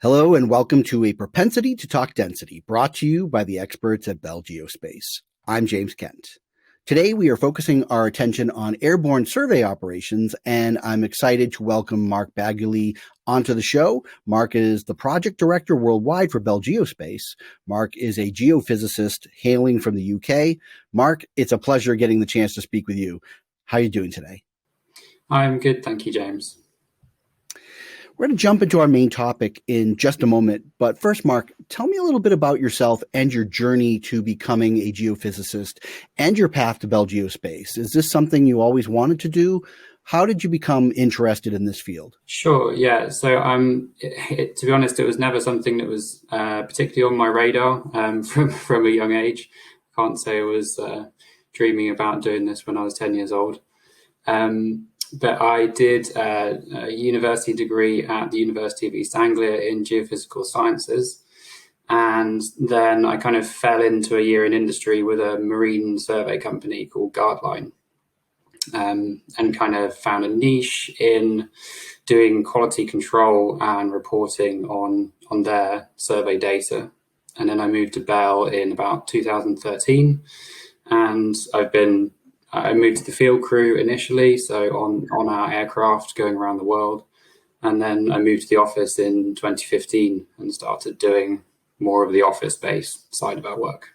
Hello and welcome to A Propensity to Talk Density, brought to you by the experts at Bell Geospace. I'm James Kent. Today we are focusing our attention on airborne survey operations, and I'm excited to welcome Mark Baguley onto the show. Mark is the project director worldwide for Bell Geospace. Mark is a geophysicist hailing from the UK. Mark, it's a pleasure getting the chance to speak with you. How are you doing today? I'm good, thank you, James. We're going to jump into our main topic in just a moment. But first, Mark, tell me a little bit about yourself and your journey to becoming a geophysicist and your path to Bell Geospace. Is this something you always wanted to do? How did you become interested in this field? Sure, yeah. So to be honest, it was never something that was particularly on my radar from a young age. I can't say I was dreaming about doing this when I was 10 years old. But I did a university degree at the University of East Anglia in geophysical sciences. And then I kind of fell into a year in industry with a marine survey company called Guardline, and kind of found a niche in doing quality control and reporting on their survey data. And then I moved to Bell in about 2013, and I moved to the field crew initially, so on our aircraft going around the world. And then I moved to the office in 2015 and started doing more of the office-based side of our work.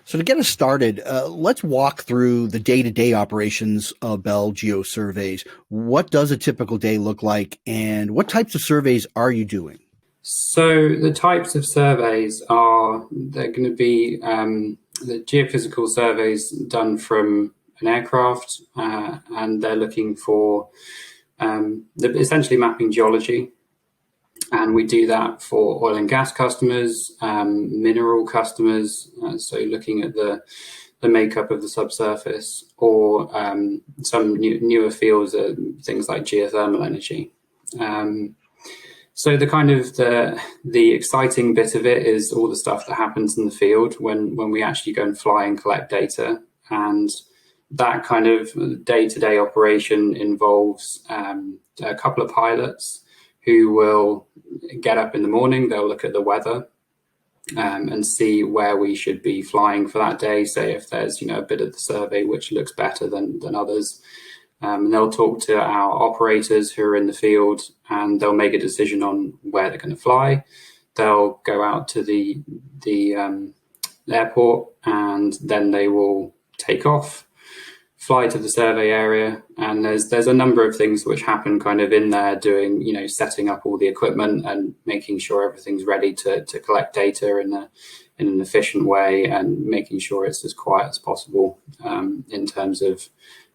So to get us started, let's walk through the day-to-day operations of Bell Geo Surveys. What does a typical day look like, and what types of surveys are you doing? So the types of surveys they're going to be the geophysical surveys done from an aircraft, and they're looking for they're essentially mapping geology. And we do that for oil and gas customers, mineral customers, so looking at the makeup of the subsurface, or some newer fields, things like geothermal energy. So the kind of the exciting bit of it is all the stuff that happens in the field when we actually go and fly and collect data. And that kind of day-to-day operation involves a couple of pilots who will get up in the morning. They'll look at the weather and see where we should be flying for that day. Say if there's a bit of the survey which looks better than others. They'll talk to our operators who are in the field, and they'll make a decision on where they're going to fly. They'll go out to the airport, and then they will take off, fly to the survey area, and there's a number of things which happen kind of in there, doing setting up all the equipment and making sure everything's ready to collect data in an efficient way, and making sure it's as quiet as possible in terms of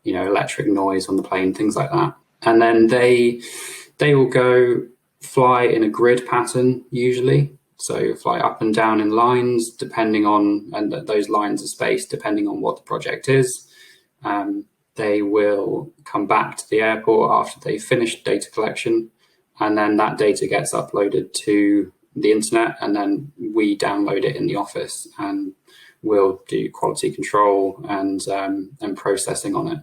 electric noise on the plane, things like that. And then they will go fly in a grid pattern usually. So fly up and down in lines, depending on, and those lines are spaced depending on what the project is. They will come back to the airport after they've finished data collection, and then that data gets uploaded to the internet, and then we download it in the office, and we'll do quality control and processing on it.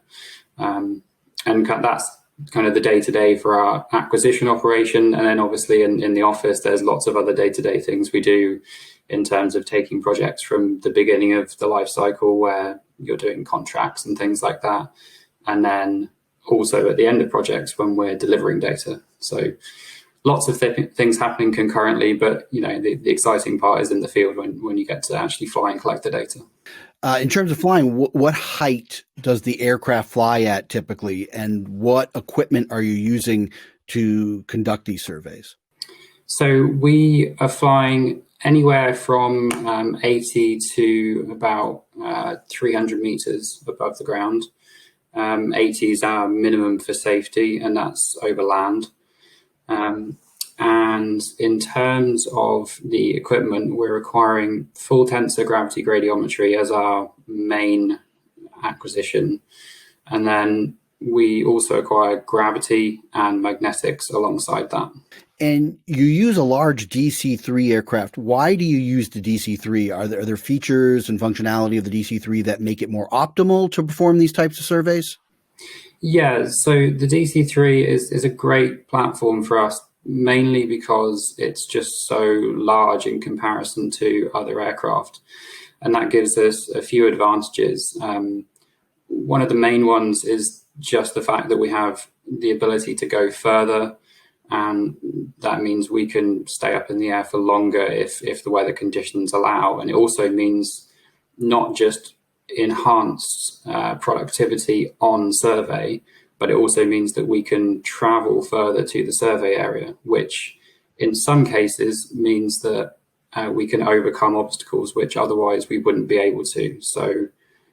And that's kind of the day-to-day for our acquisition operation. And then obviously in the office, there's lots of other day-to-day things we do in terms of taking projects from the beginning of the life cycle, where you're doing contracts and things like that. And then also at the end of projects when we're delivering data. So lots of things happening concurrently, but the exciting part is in the field when you get to actually fly and collect the data. In terms of flying, what height does the aircraft fly at typically, and what equipment are you using to conduct these surveys? So we are flying anywhere from 80 to about 300 meters above the ground. 80 is our minimum for safety, and that's over land. And in terms of the equipment, we're requiring full tensor gravity gradiometry as our main acquisition. And then we acquire gravity and magnetics alongside that. And you use a large DC-3 aircraft. Why do you use the DC-3? Are there features and functionality of the DC-3 that make it more optimal to perform these types of surveys? Yeah, so the DC-3 is a great platform for us mainly because it's just so large in comparison to other aircraft. And that gives us a few advantages. One of the main ones is just the fact that we have the ability to go further, and that means we can stay up in the air for longer if the weather conditions allow. And it also means not just enhanced productivity on survey, but it also means that we can travel further to the survey area, which in some cases means that we can overcome obstacles which otherwise we wouldn't be able to. So,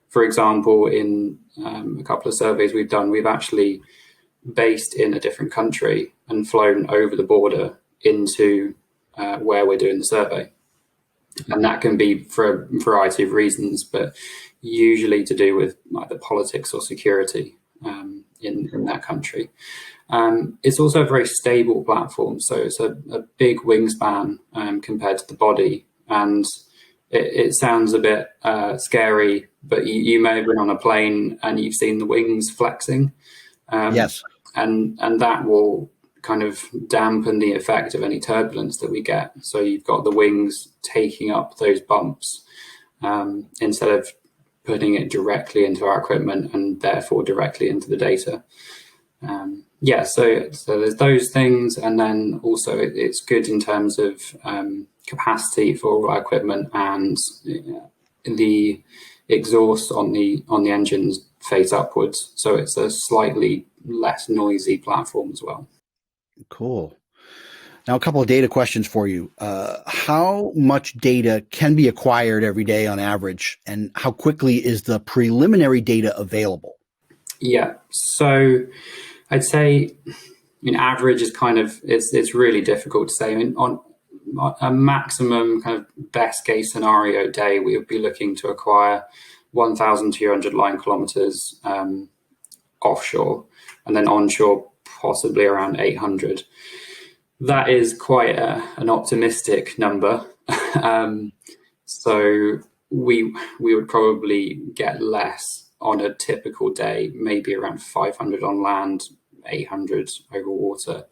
for example, in a couple of surveys we've done, we've actually based in a different country and flown over the border into where we're doing the survey. And that can be for a variety of reasons, but usually to do with either politics or security in that country. It's also a very stable platform, so it's a big wingspan compared to the body, and it sounds a bit scary, but you may have been on a plane and you've seen the wings flexing. Yes. And that will kind of dampen the effect of any turbulence that we get. So you've got the wings taking up those bumps instead of putting it directly into our equipment and therefore directly into the data. So there's those things, and then also it's good in terms of capacity for all our equipment, and the exhaust on the engines face upwards, so it's a slightly less noisy platform as well. Cool. Now, a couple of data questions for you. How much data can be acquired every day on average, and how quickly is the preliminary data available? Yeah, so I'd say average is kind of, it's really difficult to say. On a maximum kind of best case scenario day, we would be looking to acquire 1,200 line kilometers offshore, and then onshore possibly around 800. That is quite an optimistic number. So we would probably get less on a typical day, maybe around 500 on land, 800 over water,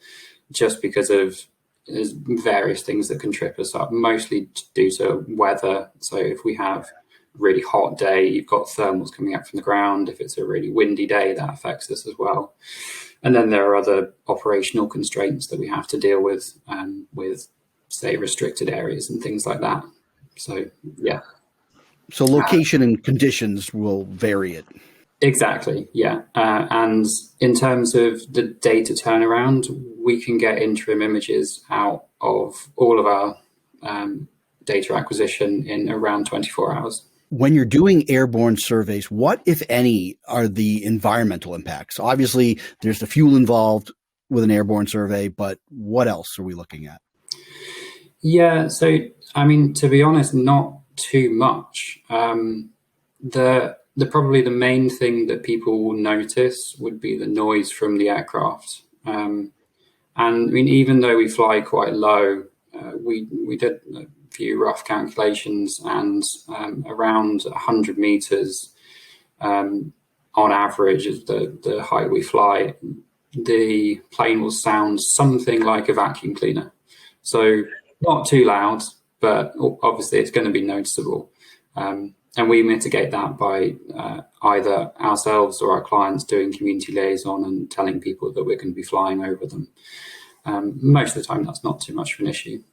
just because of there's various things that can trip us up, mostly due to weather. So if we have a really hot day, you've got thermals coming up from the ground. If it's a really windy day, that affects us as well. And then there are other operational constraints that we have to deal with say, restricted areas and things like that. So, yeah. So location and conditions will vary it. Exactly, yeah. And in terms of the data turnaround, we can get interim images out of all of our data acquisition in around 24 hours. When you're doing airborne surveys, what, if any, are the environmental impacts? Obviously, there's the fuel involved with an airborne survey, but what else are we looking at? Yeah, so, I mean, to be honest, not too much. Probably the main thing that people will notice would be the noise from the aircraft. And I mean, even though we fly quite low, we did a few rough calculations, and around 100 meters on average is the height we fly, the plane will sound something like a vacuum cleaner. So not too loud, but obviously it's going to be noticeable. And we mitigate that by either ourselves or our clients doing community liaison and telling people that we're going to be flying over them. Most of the time, that's not too much of an issue.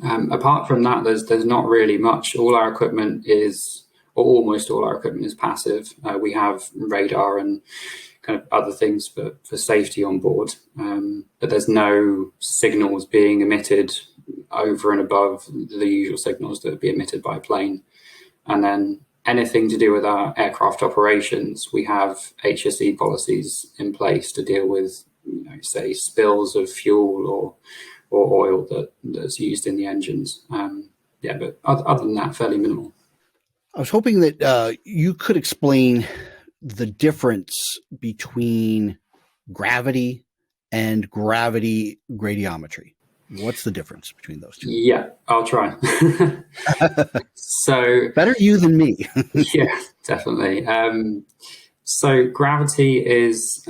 Apart from that, there's not really much. All our equipment is, or almost all our equipment is passive. We have radar and kind of other things for safety on board, but there's no signals being emitted over and above the usual signals that would be emitted by a plane. And then anything to do with our aircraft operations, we have HSE policies in place to deal with, say, spills of fuel or oil that's used in the engines. But other than that, fairly minimal. I was hoping that you could explain the difference between gravity and gravity gradiometry. What's the difference between those two? Yeah, I'll try. So better you than me. Yeah, definitely. So gravity is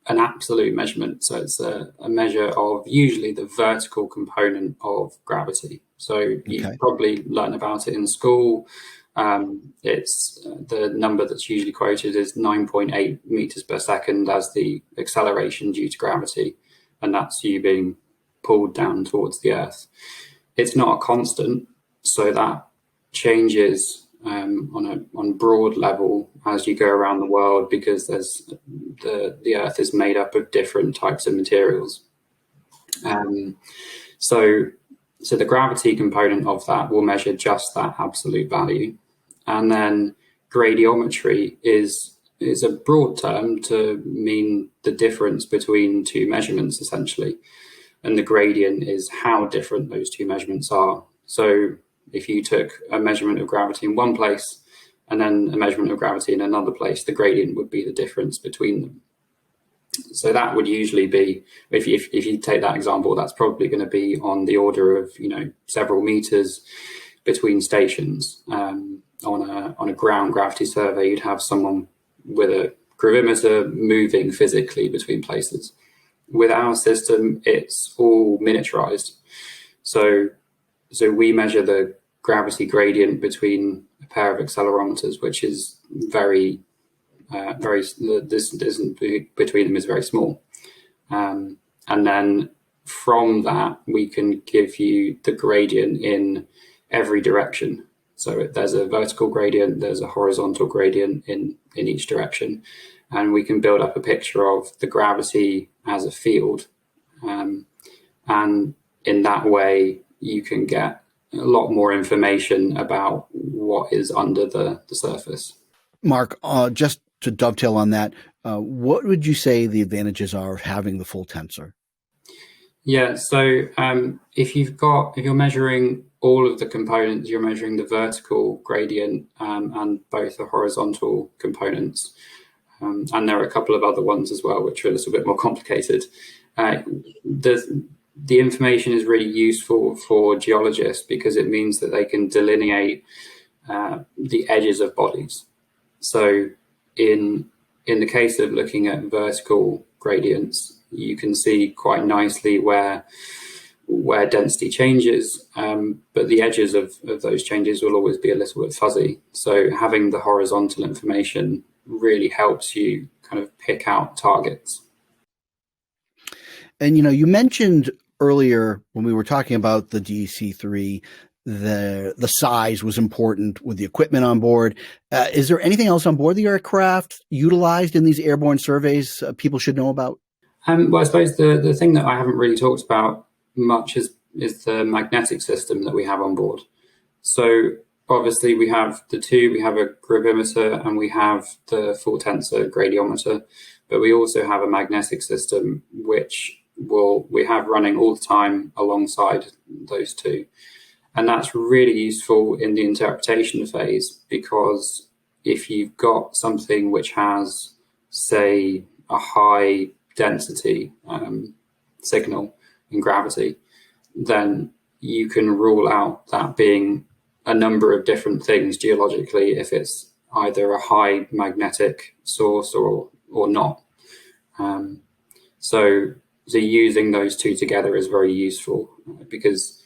an absolute measurement. So it's a measure of usually the vertical component of gravity. So you've probably learned about it in school. It's the number that's usually quoted is 9.8 meters per second as the acceleration due to gravity. And that's you being pulled down towards the Earth. It's not a constant, so that changes on broad level as you go around the world, because there's the Earth is made up of different types of materials. So the gravity component of that will measure just that absolute value. And then gradiometry is a broad term to mean the difference between two measurements, essentially. And the gradient is how different those two measurements are. So if you took a measurement of gravity in one place and then a measurement of gravity in another place, the gradient would be the difference between them. So that would usually be, if you take that example, that's probably going to be on the order of, several meters between stations. On a ground gravity survey, you'd have someone with a gravimeter moving physically between places. With our system, it's all miniaturized. So we measure the gravity gradient between a pair of accelerometers, which is very the distance between them is very small. And then from that, we can give you the gradient in every direction. So there's a vertical gradient, there's a horizontal gradient in each direction. And we can build up a picture of the gravity as a field. And in that way, you can get a lot more information about what is under the surface. Mark, just to dovetail on that, what would you say the advantages are of having the full tensor? Yeah, so if you're measuring all of the components, you're measuring the vertical gradient and both the horizontal components. And there are a couple of other ones as well, which are a little bit more complicated. The information is really useful for geologists because it means that they can delineate the edges of bodies. So in the case of looking at vertical gradients, you can see quite nicely where density changes, but the edges of those changes will always be a little bit fuzzy. So having the horizontal information really helps you kind of pick out targets. And you mentioned earlier when we were talking about the DC-3, the size was important with the equipment on board. Is there anything else on board the aircraft utilized in these airborne surveys people should know about? Well, I suppose the thing that I haven't really talked about much is the magnetic system that we have on board. So obviously we have a gravimeter and we have the full tensor gradiometer, but we also have a magnetic system which we have running all the time alongside those two. And that's really useful in the interpretation phase, because if you've got something which has, say, a high density signal in gravity, then you can rule out that being a number of different things geologically if it's either a high magnetic source or not. So using those two together is very useful, because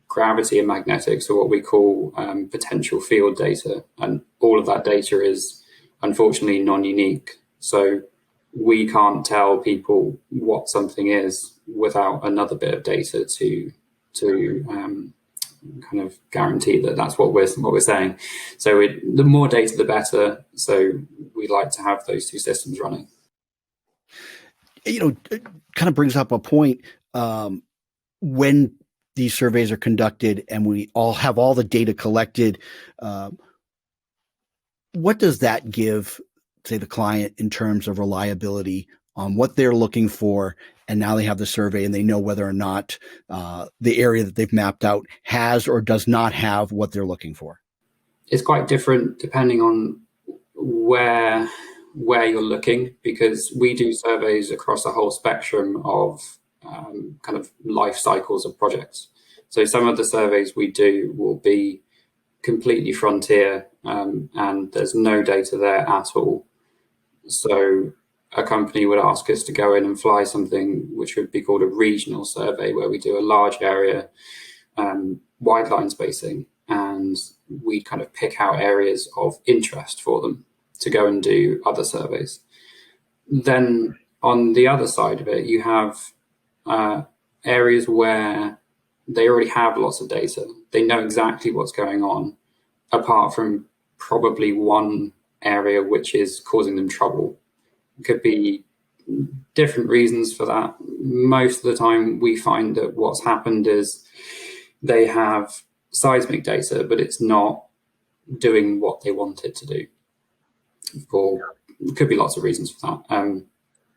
gravity and magnetics are what we call potential field data, and all of that data is unfortunately non-unique. So we can't tell people what something is without another bit of data to kind of guarantee that that's what we're saying. So the more data, the better. So we like to have those two systems running. It kind of brings up a point when these surveys are conducted and we all have all the data collected. What does that give, say, the client in terms of reliability on what they're looking for? And now they have the survey and they know whether or not the area that they've mapped out has or does not have what they're looking for. It's quite different depending on where you're looking, because we do surveys across a whole spectrum of kind of life cycles of projects. So some of the surveys we do will be completely frontier and there's no data there at all. So a company would ask us to go in and fly something which would be called a regional survey, where we do a large area wide line spacing, and we kind of pick out areas of interest for them to go and do other surveys. Then on the other side of it, you have areas where they already have lots of data. They know exactly what's going on, apart from probably one area which is causing them trouble. It could be different reasons for that. Most of the time we find that what's happened is they have seismic data, but it's not doing what they want it to do. It could be lots of reasons for that.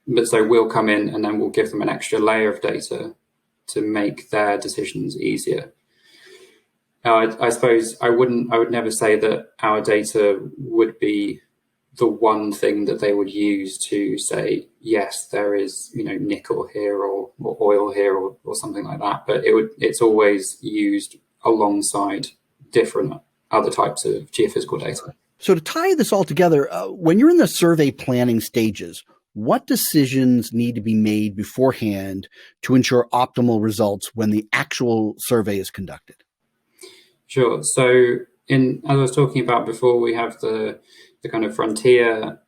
But so we'll come in and then we'll give them an extra layer of data to make their decisions easier. I suppose I would never say that our data would be the one thing that they would use to say, yes, there is, nickel here or oil here or something like that. But it's always used alongside different other types of geophysical data. So to tie this all together, when you're in the survey planning stages, what decisions need to be made beforehand to ensure optimal results when the actual survey is conducted? Sure. So as I was talking about before, we have the kind of frontier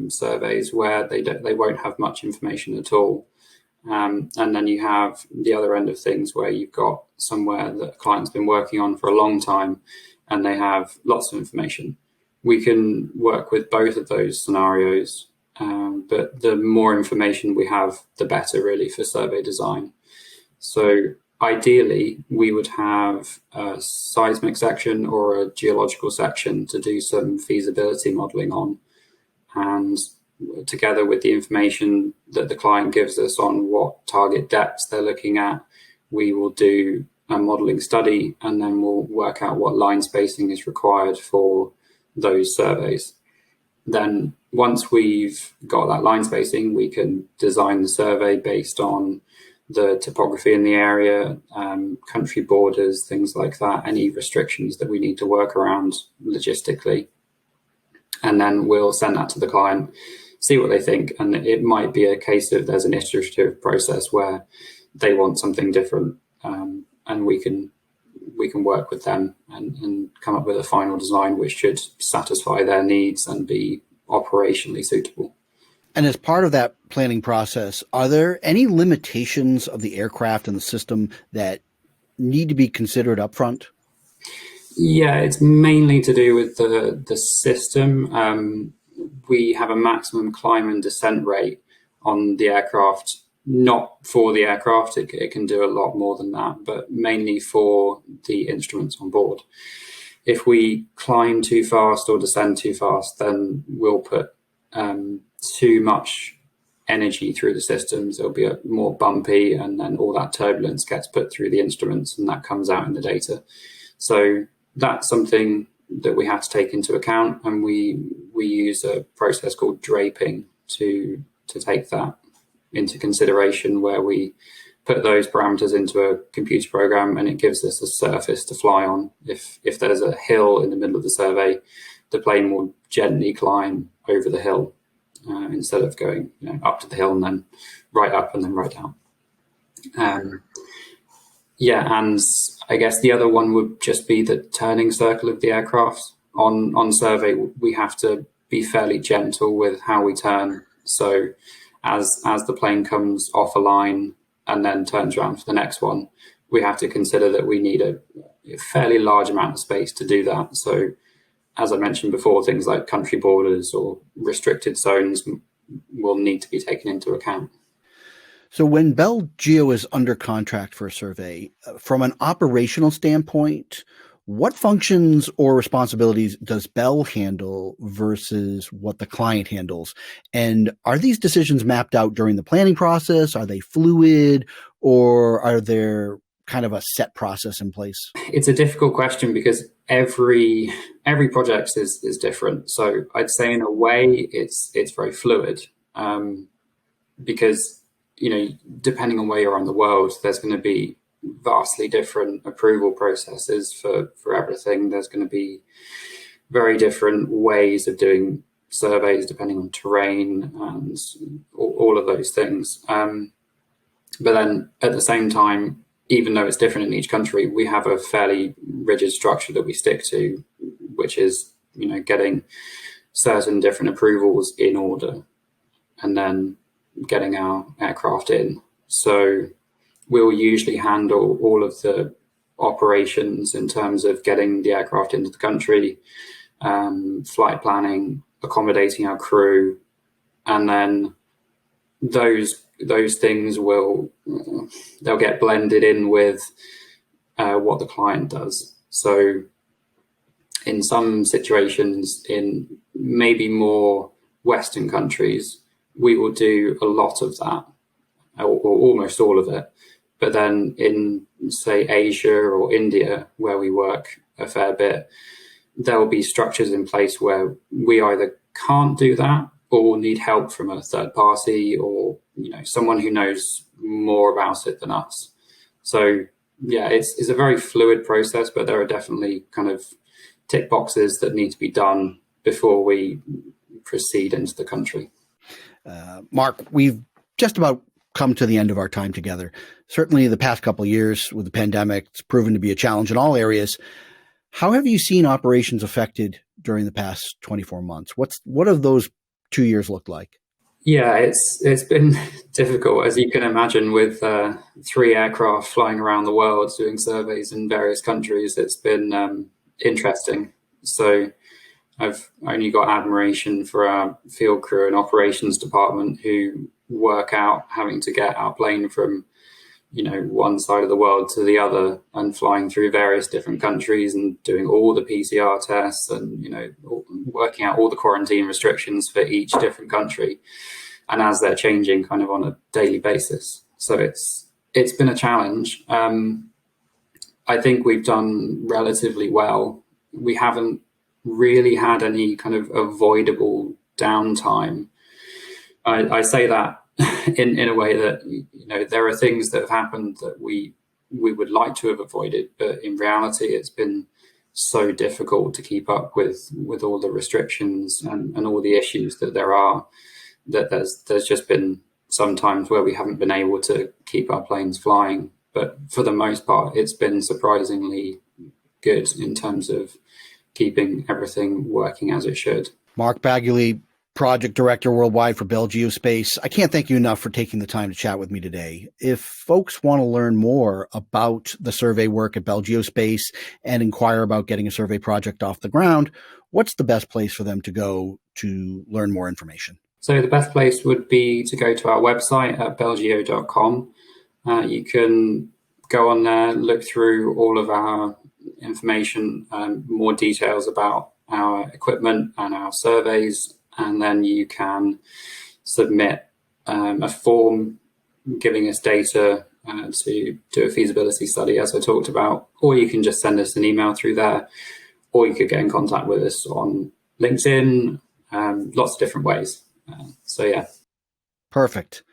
surveys where they won't have much information at all. And then you have the other end of things where you've got somewhere that a client's been working on for a long time and they have lots of information. We can work with both of those scenarios, but the more information we have, the better really for survey design. So ideally, we would have a seismic section or a geological section to do some feasibility modeling on. And together with the information that the client gives us on what target depths they're looking at, we will do a modeling study, and then we'll work out what line spacing is required for those surveys. Then once we've got that line spacing, we can design the survey based on the topography in the area, country borders, things like that, any restrictions that we need to work around logistically. And then we'll send that to the client, see what they think. And it might be a case of there's an iterative process where they want something different, and we can work with them and come up with a final design which should satisfy their needs and be operationally suitable. And as part of that planning process, are there any limitations of the aircraft and the system that need to be considered upfront? Yeah, it's mainly to do with the system. We have a maximum climb and descent rate on the aircraft, not for the aircraft. It can do a lot more than that, but mainly for the instruments on board. If we climb too fast or descend too fast, then we'll put too much energy through the systems. It'll be more bumpy, and then all that turbulence gets put through the instruments, and that comes out in the data. So that's something that we have to take into account, and we use a process called draping to take that into consideration, where we put those parameters into a computer program and it gives us a surface to fly on. If there's a hill in the middle of the survey, the plane will gently climb over the hill instead of going up to the hill and then right up and then right down. And I guess the other one would just be the turning circle of the aircraft. On survey, we have to be fairly gentle with how we turn. So as the plane comes off a line and then turns around for the next one, we have to consider that we need a fairly large amount of space to do that. So as I mentioned before, things like country borders or restricted zones will need to be taken into account. So when Bell Geo is under contract for a survey, from an operational standpoint, what functions or responsibilities does Bell handle versus what the client handles? And are these decisions mapped out during the planning process? Are they fluid, or are there kind of a set process in place? It's a difficult question because every project is different. So I'd say in a way it's very fluid, because depending on where you're on the world, there's going to be vastly different approval processes for everything. There's going to be very different ways of doing surveys depending on terrain and all of those things. But then at the same time, even though it's different in each country, we have a fairly rigid structure that we stick to, which is, getting certain different approvals in order and then getting our aircraft in. So we'll usually handle all of the operations in terms of getting the aircraft into the country, flight planning, accommodating our crew, and then those things they'll get blended in with what the client does. So in some situations, in maybe more Western countries, we will do a lot of that, or almost all of it. But then in, say, Asia or India, where we work a fair bit, there will be structures in place where we either can't do that or need help from a third party or someone who knows more about it than us. So yeah, it's a very fluid process, but there are definitely kind of tick boxes that need to be done before we proceed into the country. Mark, we've just about come to the end of our time together. Certainly the past couple of years with the pandemic, it's proven to be a challenge in all areas. How have you seen operations affected during the past 24 months? What have those 2 years looked like? Yeah, it's been difficult, as you can imagine, with 3 aircraft flying around the world doing surveys in various countries. It's been interesting. So I've only got admiration for our field crew and operations department who work out having to get our plane from one side of the world to the other and flying through various different countries and doing all the PCR tests and, working out all the quarantine restrictions for each different country. And as they're changing kind of on a daily basis. So it's been a challenge. I think we've done relatively well. We haven't really had any kind of avoidable downtime. I say that in a way that there are things that have happened that we would like to have avoided, but in reality it's been so difficult to keep up with all the restrictions and all the issues that there are, that there's just been some times where we haven't been able to keep our planes flying. But for the most part, it's been surprisingly good in terms of keeping everything working as it should. Mark Baguley, Project Director Worldwide for Bell Geospace. I can't thank you enough for taking the time to chat with me today. If folks want to learn more about the survey work at Bell Geospace and inquire about getting a survey project off the ground, what's the best place for them to go to learn more information? So the best place would be to go to our website at bellgeo.com. You can go on there, look through all of our information, more details about our equipment and our surveys, and then you can submit a form giving us data to do a feasibility study, as I talked about, or you can just send us an email through there, or you could get in contact with us on LinkedIn, lots of different ways. So yeah. Perfect.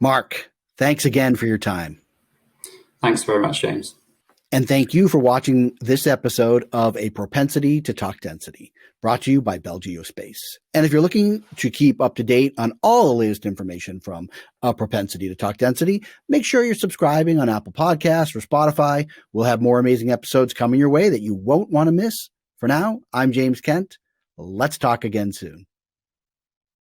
Mark, thanks again for your time. Thanks very much, James. And thank you for watching this episode of A Propensity to Talk Density, brought to you by Bell Geospace. And if you're looking to keep up to date on all the latest information from A Propensity to Talk Density, make sure you're subscribing on Apple Podcasts or Spotify. We'll have more amazing episodes coming your way that you won't want to miss. For now, I'm James Kent. Let's talk again soon.